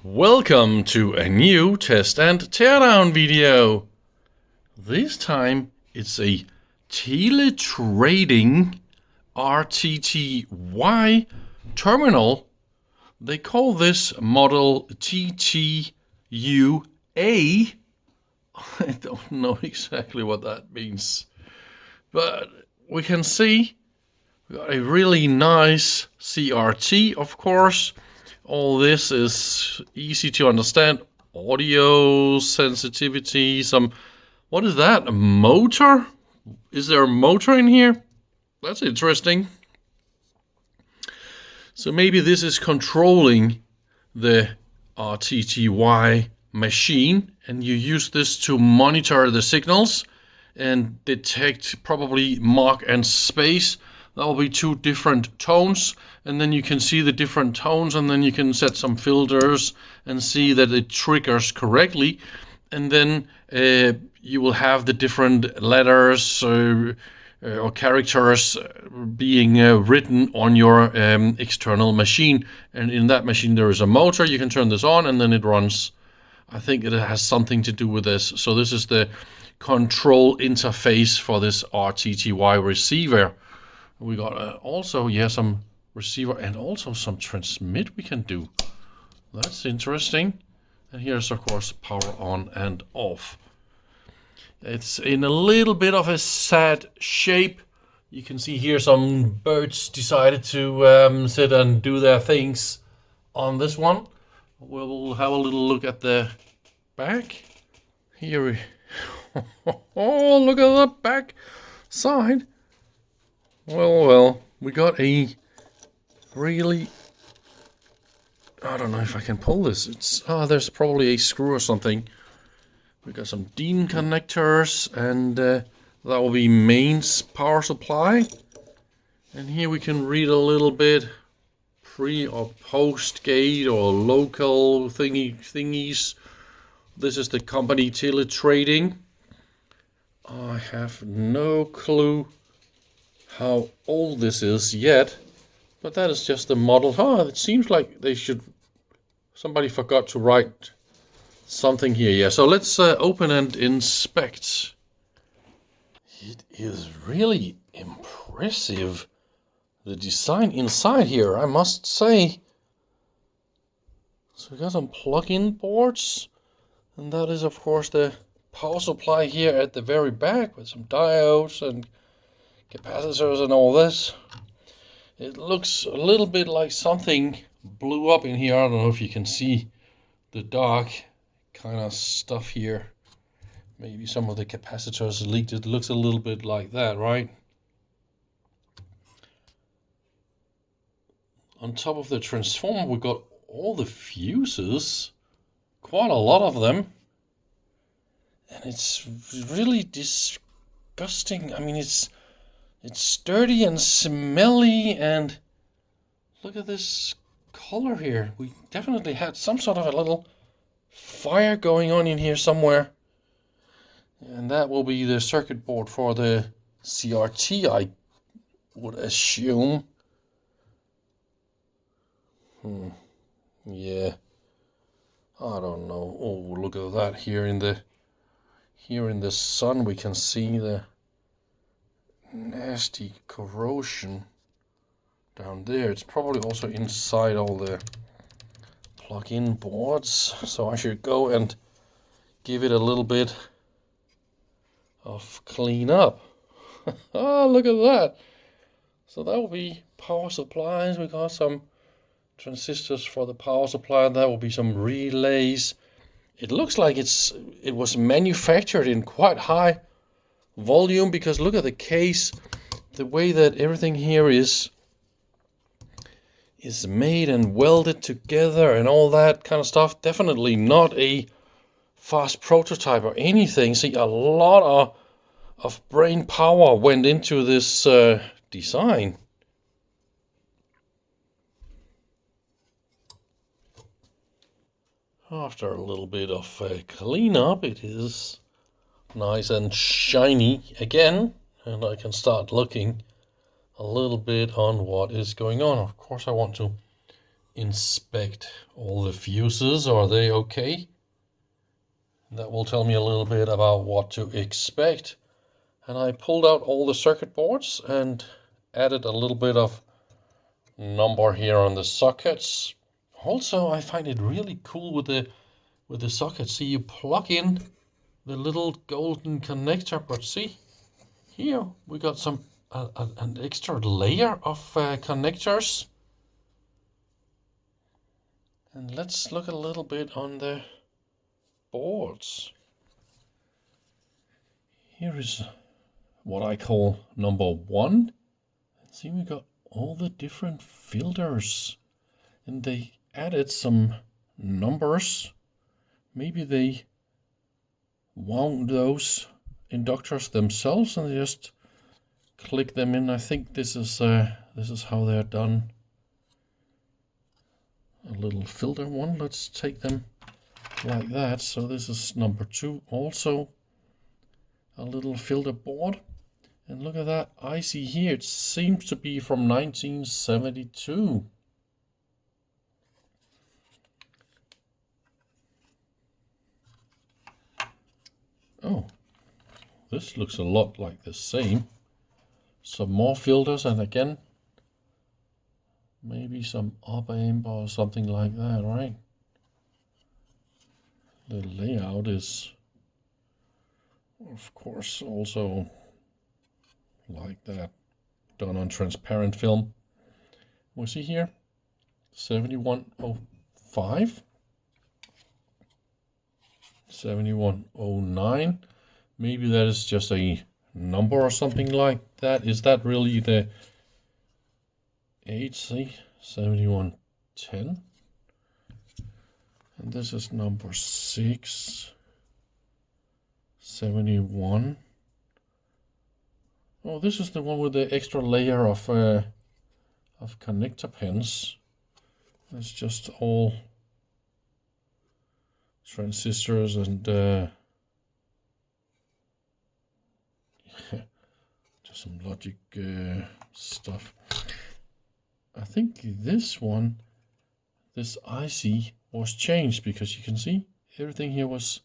Welcome to a new test and teardown video. This time it's a Tele trading RTTY terminal. They call this model TTUA. I don't know exactly what that means, but we can see we got a really nice CRT, of course. All this is easy to understand. Audio sensitivity, what is that? A motor? Is there a motor in here? That's interesting. So maybe this is controlling the RTTY machine, and you use this to monitor the signals and detect probably mark and space. That will be two different tones, and then you can see the different tones, and then you can set some filters and see that it triggers correctly. And then you will have the different letters or characters being written on your external machine. And in that machine there is a motor. You can turn this on and then it runs. I think it has something to do with this. So this is the control interface for this RTTY receiver. We got also some receiver and also some transmit we can do. That's interesting. And here's of course power on and off. It's in a little bit of a sad shape. You can see here some birds decided to sit and do their things on this one. We'll have a little look at the back. Here we oh, look at the back side. Well, we got a really, I don't know if I can pull this. There's probably a screw or something. We got some DIMM connectors, and that will be mains power supply. And here we can read a little bit pre or post gate or local thingies. This is the company Tele Trading. I have no clue how old this is yet, but that is just the model. It seems like somebody forgot to write something here. Yeah, so let's open and inspect. It is really impressive, the design inside here, I must say. So we got some plug-in boards, and that is of course the power supply here at the very back with some diodes and capacitors and all this. It looks a little bit like something blew up in here. I don't know if you can see the dark kind of stuff here. Maybe some of the capacitors leaked. It looks a little bit like that, right? On top of the transformer, we got all the fuses, quite a lot of them, and it's really disgusting. I mean, it's dirty and smelly, and look at this color here. We definitely had some sort of a little fire going on in here somewhere. And that will be the circuit board for the CRT, I would assume. Yeah. I don't know. Oh, look at that. Here in the sun we can see the nasty corrosion down there. It's probably also inside all the plug-in boards, so I should go and give it a little bit of clean up. Oh, look at that. So that will be power supplies. We got some transistors for the power supply. That will be some relays. It looks like it was manufactured in quite high volume, because look at the case, the way that everything here is made and welded together and all that kind of stuff. Definitely not a fast prototype or anything. See, a lot of brain power went into this design. After a little bit of cleanup, it is nice and shiny again, and I can start looking a little bit on what is going on. Of course, I want to inspect all the fuses. Are they okay? That will tell me a little bit about what to expect. And I pulled out all the circuit boards and added a little bit of number here on the sockets. Also, I find it really cool with the sockets. See, you plug in the little golden connector, but see, here we got some an extra layer of connectors. And let's look a little bit on the boards. Here is what I call number 1. See, we got all the different filters, and they added some numbers. Maybe they wound those inductors themselves and just click them in. I think this is how they're done. A little filter one. Let's take them like that. So this is number 2. Also a little filter board. And look at that IC here. It seems to be from 1972. Oh, this looks a lot like the same. Some more filters, and again, maybe some op amp or something like that, right? The layout is, of course, also like that, done on transparent film. We'll see here, 7105, 7109. Maybe that is just a number or something like that. Is that really the HC 7110? And this is number 6, 71. Oh, this is the one with the extra layer of connector pins. It's just all transistors and just some logic stuff. I think this one, this IC was changed, because you can see everything here was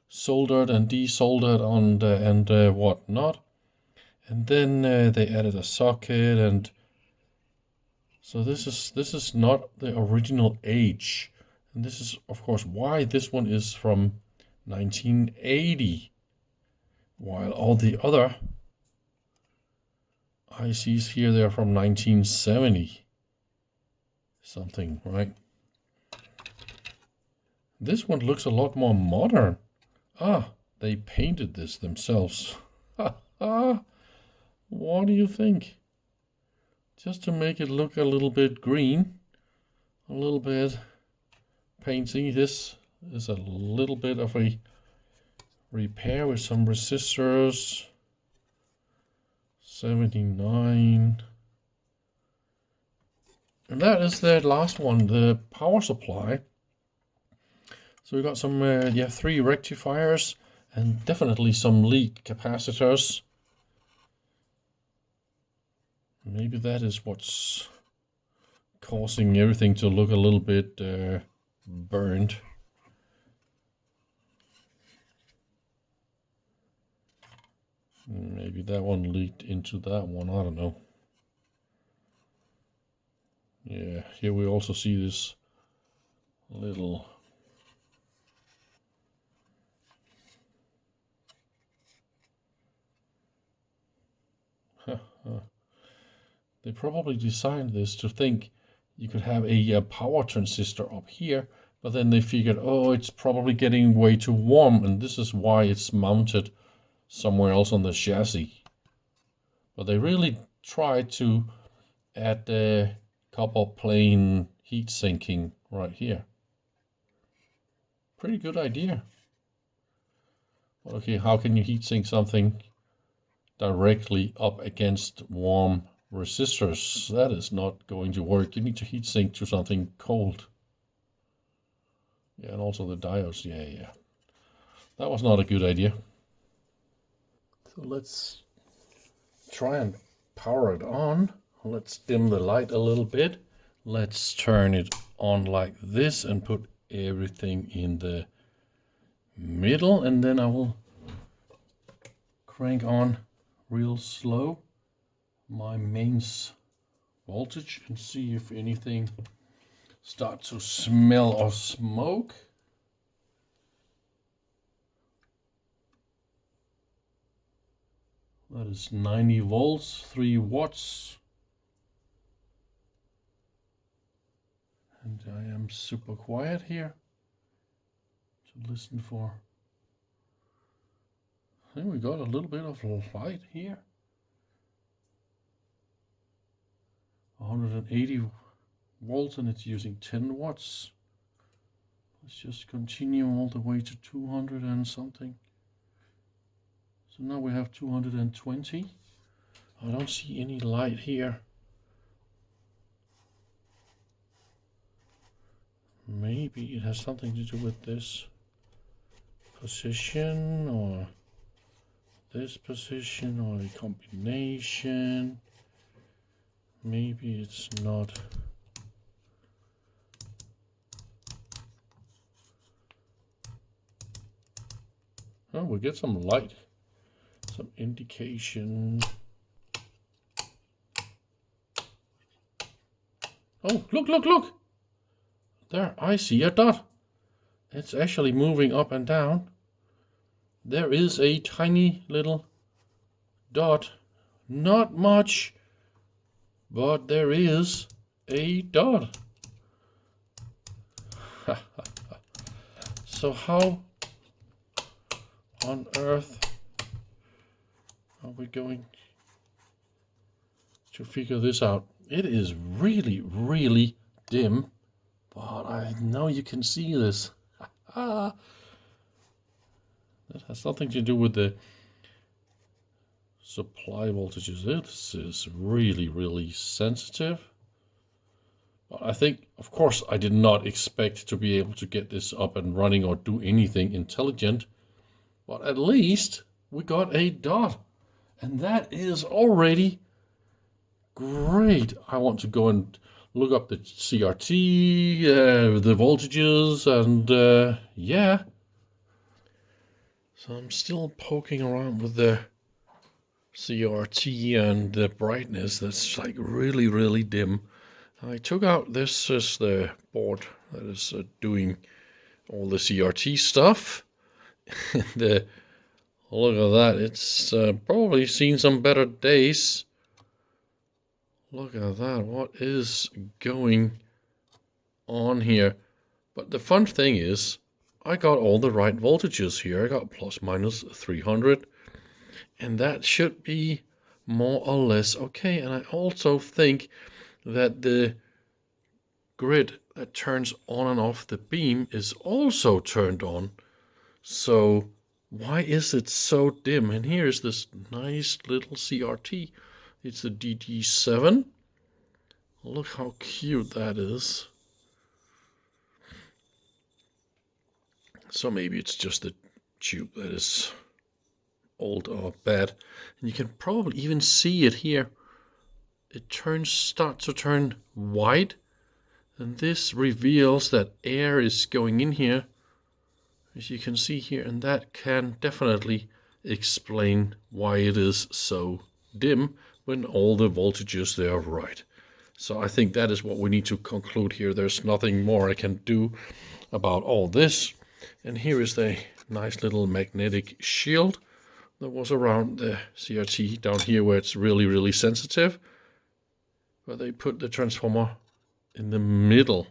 soldered and desoldered on the and whatnot. And then they added a socket, and so this is not the original age. And this is, of course, why this one is from 1980, while all the other ICs here, they're from 1970 something, right? This one looks a lot more modern. Ah, they painted this themselves. What do you think? Just to make it look a little bit green, a little bit painty. This is a little bit of a repair with some resistors. 79. And that is the last one, the power supply. So we got some 3 rectifiers and definitely some lead capacitors. Maybe that is what's causing everything to look a little bit burned. Maybe that one leaked into that one, I don't know. Yeah, here we also see this little they probably designed this to think you could have a power transistor up here, but then they figured, oh, it's probably getting way too warm, and this is why it's mounted somewhere else on the chassis. But they really tried to add a copper plane heat sinking right here. Pretty good idea. But okay, how can you heat sink something directly up against warm resistors? That is not going to work. You need to heat sink to something cold. Yeah, and also the diodes. Yeah. That was not a good idea. So let's try and power it on. Let's dim the light a little bit. Let's turn it on like this and put everything in the middle, and then I will crank on real slow my mains voltage and see if anything starts to smell or smoke. That is 90 volts, 3 watts. And I am super quiet here to listen for. I think we got a little bit of light here. 180 volts and it's using 10 watts. Let's just continue all the way to 200 and something. So now we have 220. I don't see any light here. Maybe it has something to do with this position or this position or a combination. Maybe it's not. Oh, we get some light. Some indication. Oh, look! There, I see a dot. It's actually moving up and down. There is a tiny little dot. Not much, but there is a dot. So how on earth are we going to figure this out? It is really, really dim, but I know you can see this. That has something to do with the supply voltages. This is really, really sensitive. But I think, of course, I did not expect to be able to get this up and running or do anything intelligent. But at least we got a dot. And that is already great. I want to go and look up the CRT, the voltages, and yeah. So I'm still poking around with the CRT and the brightness. That's like really, really dim. I took out, this is the board that is doing all the CRT stuff. And look at that, it's probably seen some better days. Look at that, what is going on here? But the fun thing is, I got all the right voltages here. I got plus minus 300. And that should be more or less okay. And I also think that the grid that turns on and off the beam is also turned on. So why is it so dim? And here's this nice little CRT. It's the DG7. Look how cute that is. So maybe it's just the tube that is old or bad. And you can probably even see it here. It starts to turn white. And this reveals that air is going in here, as you can see here, and that can definitely explain why it is so dim when all the voltages there are right. So I think that is what we need to conclude here. There's nothing more I can do about all this. And here is the nice little magnetic shield that was around the CRT down here where it's really, really sensitive. Where they put the transformer in the middle,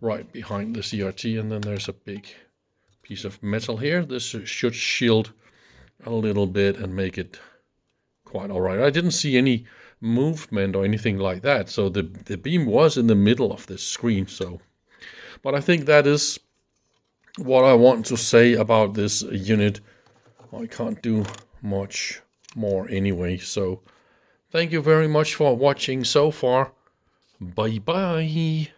right behind the CRT, and then there's a big piece of metal here. This should shield a little bit and make it quite all right. I didn't see any movement or anything like that, so the beam was in the middle of this screen. So, but I think that is what I want to say about this unit. I can't do much more anyway. So thank you very much for watching so far. Bye bye.